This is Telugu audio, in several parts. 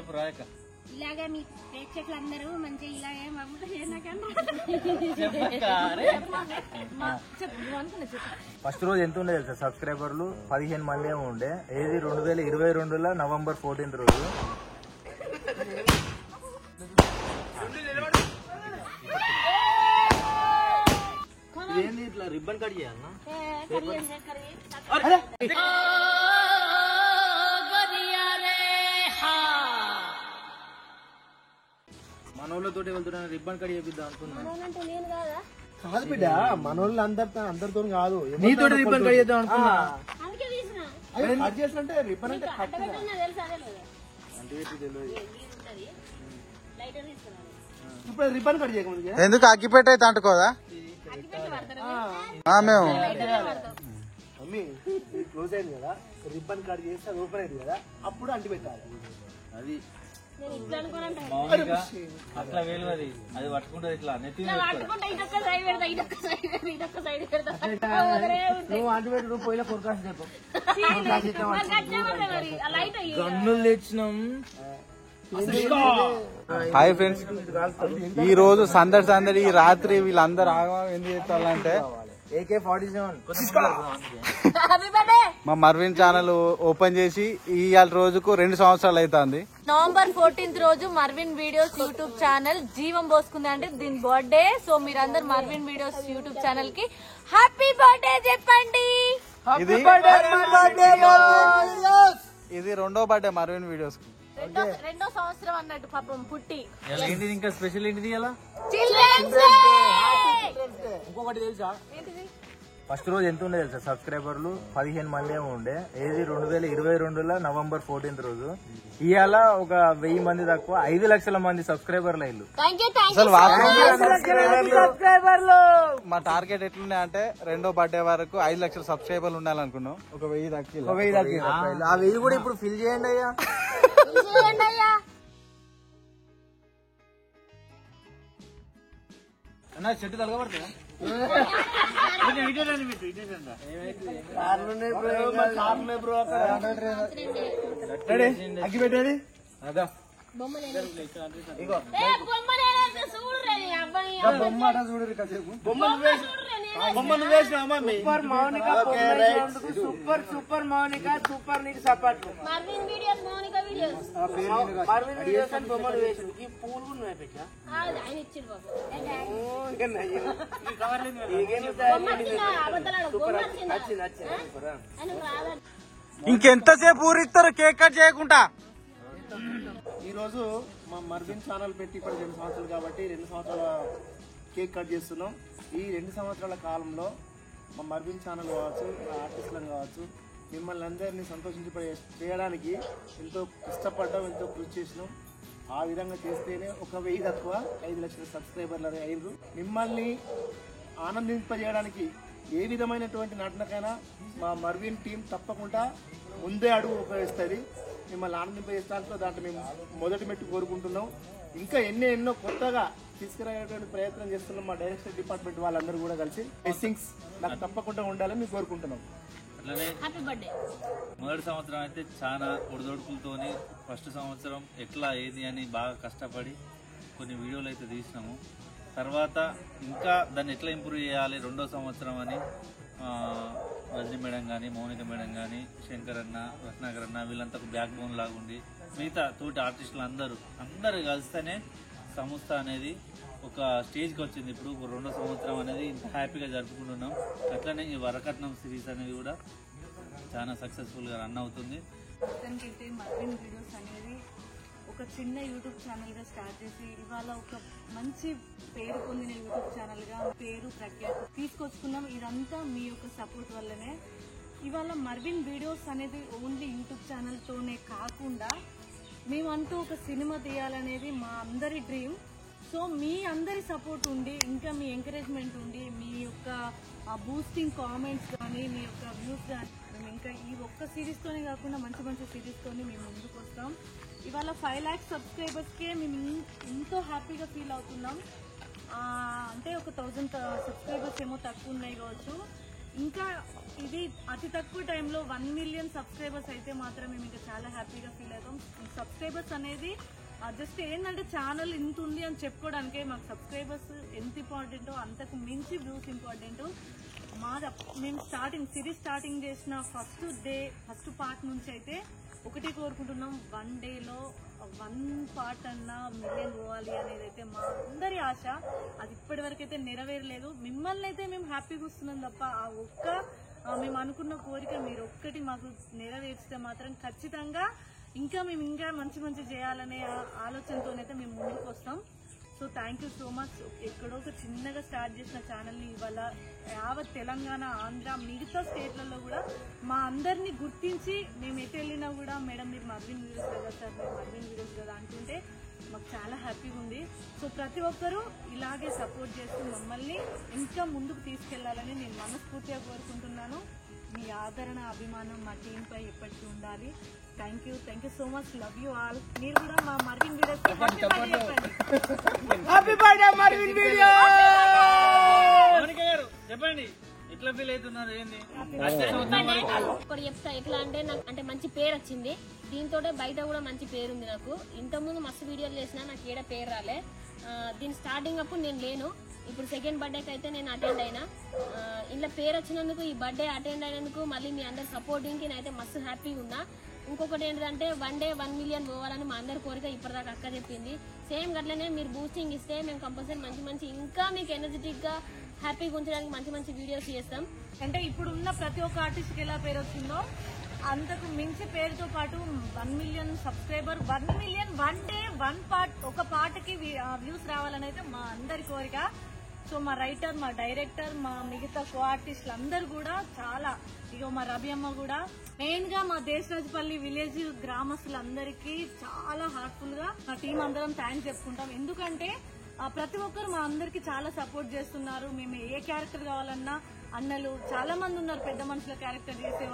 చెప్పు రాయక ఇలాగే మీ ప్రేక్షకులందరూ మంచిగా ఇలాగే ఫస్ట్ రోజు ఎంత ఉండే తెలుసా సబ్స్క్రైబర్లు 15 మంది ఉండే. ఏది 2022లో November 14th రోజు. ఏంది ఇట్లా రిబ్బన్ కట్ చేయాలన్నా? మనోళ్ళతో వెళ్తున్నా రిబ్బన్ కట్ చేపిద్దాం అనుకున్నా. కాదు బిడ్డ, మనోళ్ళు అందరితో కాదు, నీతో రిబ్బన్ కట్ చేద్దాం అనుకున్నా. కట్ చేస్తుంటే రిబ్బన్ అంటే ఇప్పుడు రిబ్బన్ కట్ చేయకముందు ఎందుకు అగ్గిపెట్ట అయితే అంటుకోదా మేము మమ్మీ క్లోజ్ అయింది కదా, రిబ్బన్ కట్ చేస్తే అది ఓపెన్ అయింది కదా, అప్పుడు అంటి పెట్టాలి. అది అట్లా వేలు అది పట్టుకుంటది ఇట్లా నెత్తి నువ్వు అంటి పెట్టి నువ్వు పోయిన కొరకాసి చెప్పు. గన్నులు తెచ్చినాం. హాయ్ ఫ్రెండ్స్, ఈ రోజు సందడి ఈ రాత్రి వీళ్ళందరూ ఆగమా ఎందుకు చెప్తారంటే AK-47 మా మర్విన్ ఛానల్ ఓపెన్ చేసి ఇవాళ రోజుకు 2 సంవత్సరాలు అవుతుంది. November 14th రోజు మర్విన్ వీడియోస్ యూట్యూబ్ ఛానల్ జీవం పోసుకుంది అంటే దీని బర్త్డే. సో మీరందరు మర్విన్ వీడియోస్ యూట్యూబ్ ఛానల్ కి హ్యాపీ బర్త్డే చెప్పండి. ఇది 2వ బర్త్డే మర్విన్ వీడియోస్ కి. 2వ సంవత్సరం అన్నట్టు పాపం పుట్టి. ఏంటిది ఇంకా స్పెషల్ ఏంటిది ఇలా? ఇంకొకటి తెలుసా, ఫస్ట్ రోజు ఎంత ఉండే తెలుసా సబ్స్క్రైబర్లు 15 మంది ఉండే. ఏది 2022లో November 14th రోజు. ఇవాళ ఒక 1000 మంది తక్కువ 5 లక్షల మంది సబ్స్క్రైబర్లు అయ్యారు. అసలు మా టార్గెట్ ఎట్లున్నాయి అంటే 2వ బర్త్డే వరకు 5 లక్షల సబ్స్క్రైబర్లు ఉండాలనుకున్నాం. ఒక 1000 దక్కి ఆ 1000 కూడా ఇప్పుడు ఫిల్ చేయండి అయ్యా. అన్నా చెట్టు తలగబడుతుందా? అగ్గి పెట్టేది అదా బొమ్మ చూడరు కాసేపు. బొమ్మను వేసినా mummy. Super Mounika, super Mounika, super నీకు support. Marvin videos Mounika videos Marvin videos అని బొమ్మలు వేసి ఈ పూలు కూడా పెట్టా ఆయన ఇచ్చిండు బాబు ఇంకెంతసేపు ఊరిస్తారు కేక్ కట్ చేయకుండా. ఈ రోజు మా మర్విన్ ఛానల్ పెట్టి ఇప్పుడు 2 సంవత్సరాలు కాబట్టి 2 సంవత్సరాల కేక్ కట్ చేస్తున్నాం. ఈ 2 సంవత్సరాల కాలంలో మా మర్విన్ ఛానల్ కావచ్చు, ఆర్టిస్టులను కావచ్చు, మిమ్మల్ని అందరినీ చేయడానికి ఎంతో కష్టపడ్డాం, ఎంతో కృషి చేసినాం. ఆ విధంగా చేస్తేనే ఒక 1000 తక్కువ 5 లక్షల సబ్స్క్రైబర్లు అయ్యారు. మిమ్మల్ని ఆనందింపజేయడానికి ఏ విధమైనటువంటి నటనకైనా మా మర్విన్ టీం తప్పకుండా ముందే అడుగు ఉపయోగిస్తుంది. మిమ్మల్ని ఆనందింపజేయడానికి దాంట్లో మేము మొదటి మెట్టు కోరుకుంటున్నాం. ఇంకా ఎన్నో కొత్తగా తీసుకురాయేటువంటి ప్రయత్నం చేస్తున్నాం. మా డైరెక్షన్ డిపార్ట్మెంట్ వాళ్ళందరూ కూడా కలిసి బ్లెస్సింగ్స్ నాకు తప్పకుండా ఉండాలని మేము కోరుకుంటున్నాం. అట్లనే మొదటి సంవత్సరం అయితే చాలా ఒడిదొడుకులతోని ఫస్ట్ సంవత్సరం ఎట్లా ఏది అని బాగా కష్టపడి కొన్ని వీడియోలు అయితే తీసినాము. తర్వాత ఇంకా దాన్ని ఎట్లా ఇంప్రూవ్ చేయాలి 2వ సంవత్సరం అని రజనీ మేడం కానీ, మౌనిక మేడం కానీ, శంకర్ అన్న, రత్నాకర్ అన్న వీళ్ళంతా బ్యాక్ బోన్ లాగుండి మిగతా తోటి ఆర్టిస్టులు అందరూ కలిస్తేనే సంస్థ అనేది ఒక స్టేజ్కి వచ్చింది. ఇప్పుడు 2వ సంవత్సరం అనేది ఇంత హ్యాపీగా జరుపుకుంటున్నాం. అట్లనే ఈ వరకట్నం సిరీస్ అనేది కూడా చాలా సక్సెస్ఫుల్గా రన్ అవుతుంది. మర్విన్ వీడియోస్ అనేది ఒక చిన్న యూట్యూబ్ ఛానల్ గా స్టార్ట్ చేసి ఇవాళ ఒక మంచి పేరు పొందిన యూట్యూబ్ ఛానల్ గా పేరు ప్రఖ్యాతి తీసుకొచ్చుకున్నాం. ఇదంతా మీ యొక్క సపోర్ట్ వల్లనే. ఇవాళ మర్విన్ వీడియోస్ అనేది ఓన్లీ యూట్యూబ్ ఛానల్ తోనే కాకుండా మేమంటూ ఒక సినిమా తీయాలనేది మా అందరి డ్రీమ్. సో మీ అందరి సపోర్ట్ ఉండి, ఇంకా మీ ఎంకరేజ్మెంట్ ఉండి, మీ యొక్క బూస్టింగ్ కామెంట్స్ కానీ, మీ యొక్క వ్యూస్ కానీ, మేము ఇంకా ఈ ఒక్క సిరీస్ తోనే కాకుండా మంచి సిరీస్ తోనే మేము ముందుకు వస్తాం. ఇవాళ 5 lakhs సబ్స్క్రైబర్స్కే మేము ఎంతో హ్యాపీగా ఫీల్ అవుతున్నాం. అంటే ఒక 1000 సబ్స్క్రైబర్స్ ఏమో తక్కువ ఉన్నాయి కావచ్చు. ఇంకా ఇది అతి తక్కువ టైంలో 1 మిలియన్ సబ్స్క్రైబర్స్ అయితే మాత్రం మేము ఇంకా చాలా హ్యాపీగా ఫీల్ అవుతాం. సబ్స్క్రైబర్స్ అనేది జస్ట్ ఏంటంటే ఛానల్ ఇంత ఉంది అని చెప్పుకోవడానికే. మాకు సబ్స్క్రైబర్స్ ఎంత ఇంపార్టెంటో అంతకు మించి వ్యూస్ ఇంపార్టెంట్. మేము సిరీస్ స్టార్టింగ్ చేసిన ఫస్ట్ పార్ట్ నుంచి అయితే ఒకటి కోరుకుంటున్నాం, 1 డేలో 1 పార్ట్ అన్నా మిలియన్ పోవాలి అనేది అయితే మా అందరి ఆశ. అది ఇప్పటి వరకు అయితే నెరవేరలేదు. మిమ్మల్ని అయితే మేము హ్యాపీగా వస్తున్నాం తప్ప మేము అనుకున్న కోరిక మీరు ఒక్కటి మాకు నెరవేర్చితే మాత్రం ఖచ్చితంగా మేము ఇంకా మంచి చేయాలనే ఆలోచనతోనైతే మేము ముందుకు వస్తాం. So thank you so much. ఎక్కడో ఒక చిన్నగా స్టార్ట్ చేసిన ఛానల్ని ఇవాళ యావత్ తెలంగాణ, ఆంధ్ర, మిగతా స్టేట్లలో కూడా మా అందరినీ గుర్తించి మేము ఎటు వెళ్ళినా కూడా మేడం మీరు మర్విన్ వీడియోస్ కదా సార్, మీరు మర్విన్ వీడియోస్ కదా అంటుంటే మాకు చాలా హ్యాపీగా ఉంది. సో ప్రతి ఒక్కరూ ఇలాగే సపోర్ట్ చేస్తూ మమ్మల్ని ఇంకా ముందుకు తీసుకెళ్లాలని నేను మనస్ఫూర్తిగా కోరుకుంటున్నాను. మీ ఆదరణ, అభిమానం మా టీం పై ఎప్పటికీ ఉండాలి. Thank you so much. Love you all. మీరు కూడా మా Marvin videos happy birthday Marvin video. చెప్పండి ఎట్లా ఫీల్ అవుతున్నారు, ఏంది? ఒకటి చెప్తా ఎట్లా అంటే నాకు అంటే మంచి పేరు వచ్చింది. దీంతో బయట కూడా మంచి పేరు ఉంది నాకు. ఇంతకుముందు మస్తు వీడియోలు చేసినా నాకు ఏడ పేరు రాలే. దీని స్టార్టింగ్ అప్పుడు నేను లేను. ఇప్పుడు సెకండ్ బర్త్డేకి అయితే నేను అటెండ్ అయినా. ఇలా పేరు వచ్చినందుకు, ఈ బర్త్డే అటెండ్ అయినందుకు, మళ్ళీ మీ అందరు సపోర్టింగ్కి నేనైతే మస్తు హ్యాపీగా ఉన్నా. ఇంకొకటి ఏంటంటే 1 డే 1 మిలియన్ పోవాలని మా అందరి కోరిక ఇప్పటిదాకా అక్క చెప్పింది. సేమ్ గట్లనే మీరు బూస్టింగ్ ఇస్తే మేము కంపల్సరీ మంచి ఇంకా మీకు ఎనర్జెటిక్ గా హ్యాపీగా ఉంచడానికి మంచి వీడియోస్ చేస్తాం. అంటే ఇప్పుడు ఉన్న ప్రతి ఒక్క ఆర్టిస్ట్కి ఎలా పేరు వచ్చిందో అంతకు మించి పేరుతో పాటు 1 million subscriber, 1 million 1 day 1 part, ఒక పాటకి వ్యూస్ రావాలని అయితే మా అందరి కోరిక. సో మా రైటర్, మా డైరెక్టర్, మా మిగతా కో ఆర్టిస్టులు అందరు కూడా చాలా, ఇక మా రవి అమ్మ కూడా, మెయిన్ గా మా దేశరాజపల్లి విలేజ్ గ్రామస్తులందరికీ చాలా హార్ట్ఫుల్ గా మా టీం అందరం థ్యాంక్స్ చెప్పుకుంటాం. ఎందుకంటే ప్రతి ఒక్కరు మా అందరికి చాలా సపోర్ట్ చేస్తున్నారు. మేము ఏ క్యారెక్టర్ కావాలన్నా అన్నలు చాలా మంది ఉన్నారు, పెద్ద మనుషుల క్యారెక్టర్ చేసే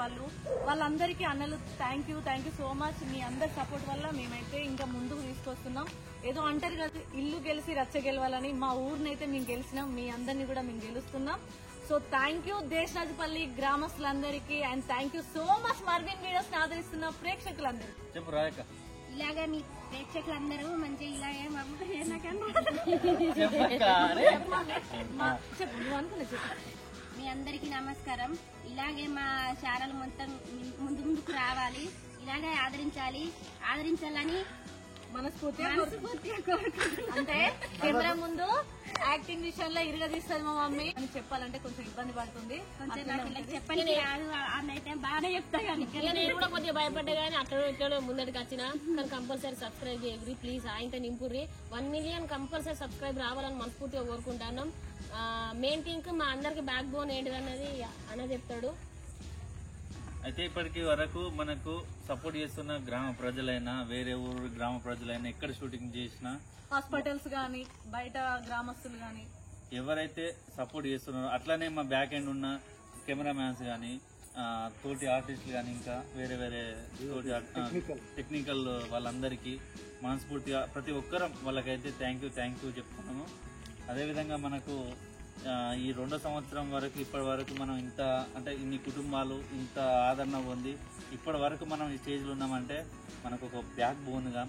వాళ్ళందరికీ అన్నలు థ్యాంక్ యూ సో మచ్. మీ అందరి సపోర్ట్ వల్ల మేమైతే ఇంకా ముందుకు తీసుకొస్తున్నాం. ఏదో అంటారు కదా, ఇల్లు గెలిచి రచ్చ గెలవాలని, మా ఊరినైతే మేము గెలిచినాం, మీ అందరినీ కూడా మేము గెలుస్తున్నాం. సో థ్యాంక్ యూ దేశరాజపల్లి గ్రామస్తులందరికీ and thank you so much Marvin videos ఆదరిస్తున్న ప్రేక్షకులందరికీ. చెప్పు రాయక. ఇలాగే మీ ప్రేక్షకులందరూ మంచిగా ఇలాగే మీ అందరికీ నమస్కారం. ఇలాగే మా ఛానల్ మొత్తం ముందుకు రావాలి, ఇలాగే ఆదరించాలని మనస్ఫూర్తిగా అంటే కెమెరా ముందు యాక్టింగ్ విషయంలో ఇరగదీస్తుంది మా మమ్మీ అని చెప్పాలంటే కొంచెం ఇబ్బంది పడుతుంది. చెప్పండి అయితే బాగానే చెప్తా కానీ నేను కూడా కొద్దిగా భయపడ్డా కానీ అక్కడ ముందడికి వచ్చిన. కానీ కంపల్సరీ సబ్స్క్రైబ్ చేయరు ప్లీజ్. ఆయనతో నింపుర్రి 1 మిలియన్ కంపల్సరీ సబ్స్క్రైబ్ రావాలని మనస్ఫూర్తిగా కోరుకుంటున్నాం. మెయిన్ థింగ్ మా అందరికి బ్యాక్ బోన్ ఏంటిదన్నది అన్న చెప్తాడు. అయితే ఇప్పటికి వరకు మనకు సపోర్ట్ చేస్తున్న గ్రామ ప్రజలైనా, వేరే ఊరు గ్రామ ప్రజలైనా, ఎక్కడ షూటింగ్ చేసినా, హాస్పిటల్స్ గానీ, బయట గ్రామస్తులు గానీ ఎవరైతే సపోర్ట్ చేస్తున్నారో, అట్లానే మా బ్యాక్ ఎండ్ ఉన్న కెమెరామ్యాన్స్ కానీ, తోటి ఆర్టిస్టులు కానీ, ఇంకా వేరే తోటి టెక్నికల్ వాళ్ళందరికీ మనస్ఫూర్తిగా ప్రతి ఒక్కరం వాళ్ళకైతే థ్యాంక్ యూ చెప్తున్నాము. అదేవిధంగా మనకు ఈ 2వ సంవత్సరం వరకు ఇప్పటి వరకు మనం ఇంత అంటే ఇన్ని కుటుంబాలు ఇంత ఆదరణ పొంది ఇప్పటి వరకు మనం ఈ స్టేజ్లో ఉన్నామంటే మనకు ఒక బ్యాక్ బోన్గా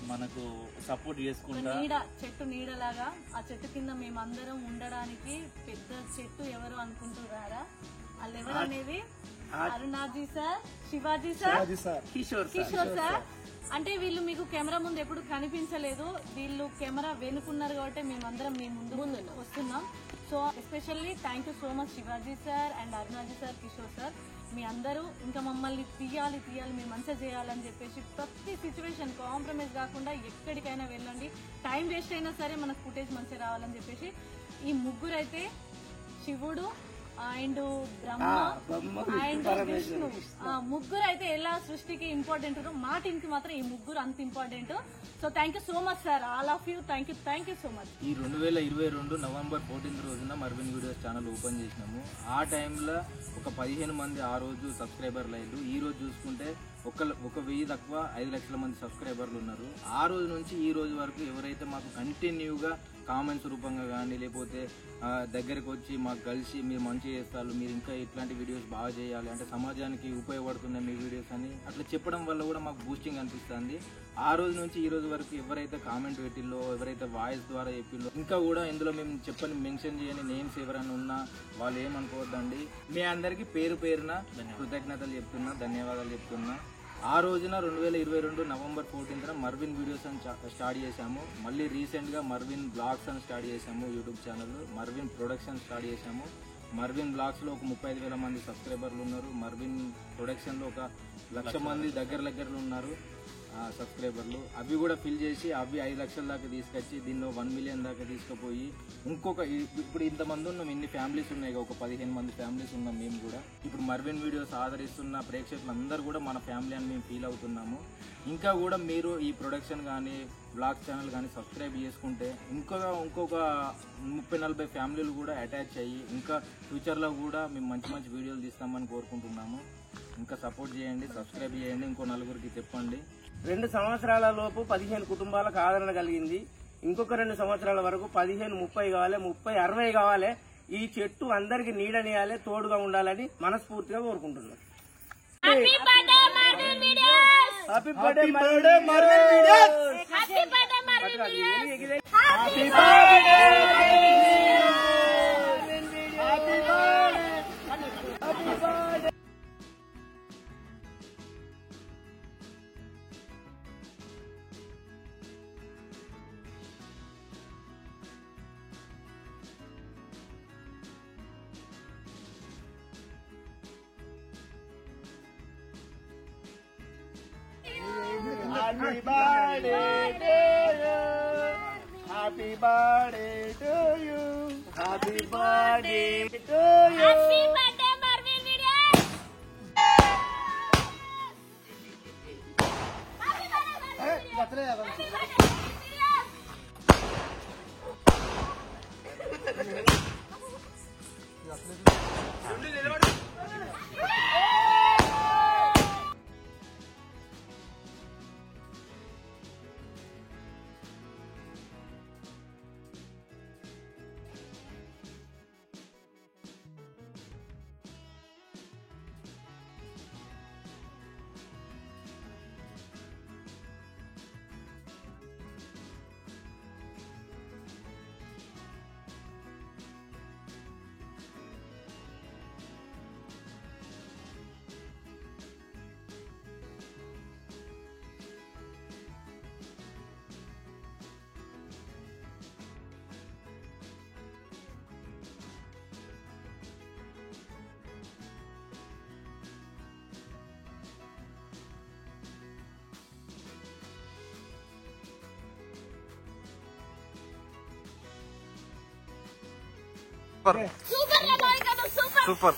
మనకు సపోర్ట్ చేసుకుంటా చెట్టు నీడలాగా ఆ చెట్టు కింద మేమందరం ఉండడానికి పెద్ద చెట్టు ఎవరు అనుకుంటున్నారా? వాళ్ళు ఎవరు అనేది Arunaji sir, Shivaji sir, Kishore sir. అంటే వీళ్ళు మీకు కెమెరా ముందు ఎప్పుడు కనిపించలేదు, వీళ్ళు కెమెరా వెనుకున్నారు కాబట్టి మేమందరం మీ ముందు వస్తున్నాం. So especially thank you so much Shivaji sir and Arunaji sir, Kishore sir. మీ అందరూ ఇంకా మమ్మల్ని తీయాలి మీరు మంచిగా చేయాలని చెప్పేసి ప్రతి సిచ్యువేషన్ కాంప్రమైజ్ కాకుండా ఎక్కడికైనా వెళ్ళండి, టైం వేస్ట్ అయినా సరే మనకు ఫుటేజ్ మంచిగా రావాలని చెప్పేసి ఈ ముగ్గురు అయితే శివుడు అండ్ బ్రహ్మ అండ్ విష్ణు ముగ్గురు అయితే ఎలా సృష్టికి ఇంపార్టెంట్ మా టీమ్ కి మాత్రం ఈ ముగ్గురు అంత important. So thank you so much sir, all of you. Thank you so much. ఈ 2022 నవంబర్ 14 రోజున మర్విన్ వీడియోస్ ఛానల్ ఓపెన్ చేసినాము. ఆ టైంలో ఒక 15 మంది ఆ రోజు సబ్స్క్రైబర్లు అయ్యారు. ఈ రోజు చూసుకుంటే ఒక 1000 తక్కువ 5 లక్షల మంది సబ్స్క్రైబర్లు ఉన్నారు. ఆ రోజు నుంచి ఈ రోజు వరకు ఎవరైతే మాకు కంటిన్యూగా కామెంట్స్ రూపంగా కానీ లేకపోతే దగ్గరికి వచ్చి మాకు కలిసి మీరు మంచిగా చేస్తారు, మీరు ఇంకా ఇట్లాంటి వీడియోస్ బాగా చేయాలి అంటే సమాజానికి ఉపయోగపడుతున్నాయి మీ వీడియోస్ అని అట్లా చెప్పడం వల్ల కూడా మాకు బూస్టింగ్ అనిపిస్తుంది. ఆ రోజు నుంచి ఈ రోజు వరకు ఎవరైతే కామెంట్ పెట్టిల్లో, ఎవరైతే వాయిస్ ద్వారా చెప్పిల్లో, ఇంకా కూడా ఇందులో మేము చెప్పని మెన్షన్ చేయని నేమ్స్ ఎవరైనా ఉన్నా వాళ్ళు ఏమనుకోవద్దండి. మీ అందరికీ పేరు పేరున కృతజ్ఞతలు చెప్తున్నా, ధన్యవాదాలు చెప్తున్నా. ఆ రోజున 2022 నవంబర్ 14న మర్విన్ వీడియోస్ అని స్టార్ట్ చేశాము. మళ్ళీ రీసెంట్గా మర్విన్ బ్లాగ్స్ అని స్టార్ట్ చేశాము YouTube channel. Marvin production start చేశాము. మర్విన్ బ్లాగ్స్లో ఒక 35,000 మంది సబ్స్క్రైబర్లు ఉన్నారు. మర్విన్ ప్రొడక్షన్లో ఒక 1,00,000 మంది దగ్గరలో ఉన్నారు సబ్స్క్రైబర్లు. అవి కూడా ఫిల్ చేసి అవి 5 లక్షల దాకా తీసుకొచ్చి దీనిలో 1 మిలియన్ దాకా తీసుకుపోయి ఇంకొక ఇప్పుడు ఇంతమంది ఉన్నాం, ఇన్ని ఫ్యామిలీస్ ఉన్నాయి, ఒక 15 మంది ఫ్యామిలీస్ ఉన్నాం మేము కూడా. ఇప్పుడు మర్విన్ వీడియోస్ ఆదరిస్తున్న ప్రేక్షకులందరూ కూడా మన ఫ్యామిలీ అని మేము ఫీల్ అవుతున్నాము. ఇంకా కూడా మీరు ఈ ప్రొడక్షన్ కానీ బ్లాగ్ ఛానల్ కానీ సబ్స్క్రైబ్ చేసుకుంటే ఇంకొక 30-40 ఫ్యామిలీలు కూడా అటాచ్ అయ్యి ఇంకా ఫ్యూచర్లో కూడా మేము మంచి వీడియోలు తీస్తామని కోరుకుంటున్నాము. ఇంకా సపోర్ట్ చేయండి, సబ్స్క్రైబ్ చేయండి, ఇంకో నలుగురికి చెప్పండి. 2 సంవత్సరాల లోపు 15 కుటుంబాలకు ఆదరణ కలిగింది. ఇంకొక 2 సంవత్సరాల వరకు 15-30 కావాలి, 30-60 కావాలి. ఈ చెట్టు అందరికి నీడనియాలి, తోడుగా ఉండాలని మనస్ఫూర్తిగా కోరుకుంటున్నాం. Happy birthday Marvin videos. Happy birthday Marvin videos. Happy birthday. Happy birthday to you. Happy birthday to you. Happy birthday to you. Happy birthday Marvin Videos. Happy birthday Marvin Videos. Super.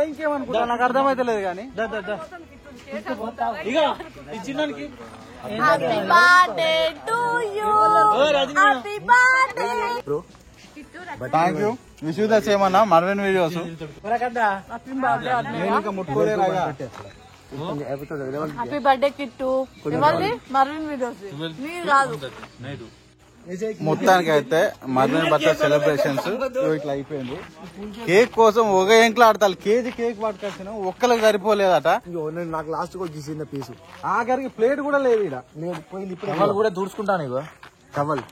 ఇంకేమనుకుంటా నాకు అర్థమైతలేదు కానీ thank you. Wish you the same అన్న మర్విన్ వీడియోస్. నేను ఇంకా ముట్టుకోలేరాగా. Happy birthday Kittu. Marvin videos కాదు. మొత్తానికి అయితే మర్విన్ బర్త్డే సెలబ్రేషన్స్ ఇట్లా అయిపోయింది. కేక్ కోసం ఒక ఎంకలు ఆడతారు. కేజీ కేక్ పట్టుకొచ్చిన ఒక్కరికి సరిపోలేదట. నాకు లాస్ట్ కూడా గీసిన పీసు ఆఖరికి ప్లేట్ కూడా లేదు. ఇక్కడ నేను పోయింది ఇప్పుడు కూడా దూడ్చుకుంటాను. ఇగో టవల్